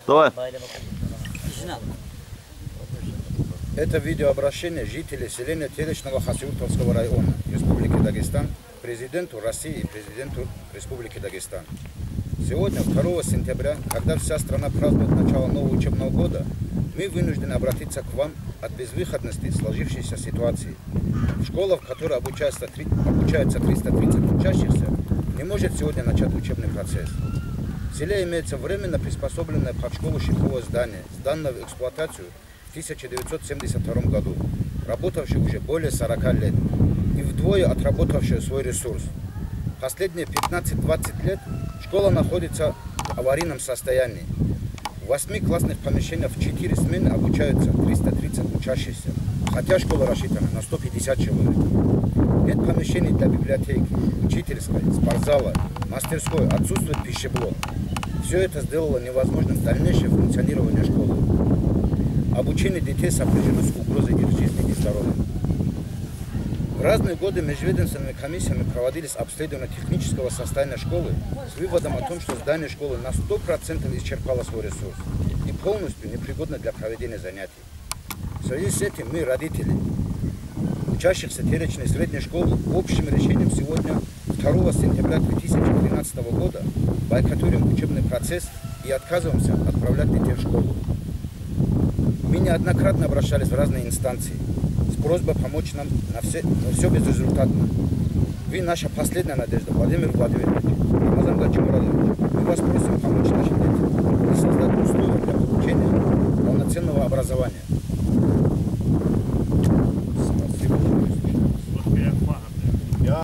Давай. Это видеообращение жителей селения Теречного Хасюртовского района Республики Дагестан президенту России и президенту Республики Дагестан. Сегодня, 2 сентября, когда вся страна празднует начало нового учебного года, мы вынуждены обратиться к вам от безвыходности сложившейся ситуации. Школа, в которой обучается 330 учащихся, не может сегодня начать учебный процесс. В селе имеется временно приспособленное под школу щитовое здание, сданное в эксплуатацию в 1972 году, работавшее уже более 40 лет и вдвое отработавшее свой ресурс. Последние 15-20 лет школа находится в аварийном состоянии. В 8 классных помещениях в 4 смены обучаются 330 учащихся, хотя школа рассчитана на 150 человек. Нет помещений для библиотеки, учительской, спортзала, мастерской, отсутствует пищеблок. Все это сделало невозможным дальнейшее функционирование школы. Обучение детей сопряжено с угрозой их жизни и здоровья. В разные годы межведомственными комиссиями проводились обследования технического состояния школы с выводом о том, что здание школы на 100% исчерпало свой ресурс и полностью непригодно для проведения занятий. В связи с этим мы, родители учащихся Теречной средней школы, общим решением сегодня, 2 сентября 2013 года, бойкотируем учебный процесс и отказываемся отправлять детей в школу. Мы неоднократно обращались в разные инстанции с просьбой помочь нам, но все безрезультатно. Вы наша последняя надежда, Владимир Владимирович, Рамазан Гачимурадович. Мы вас просим помочь нашим детям и создать условия для получения полноценного образования.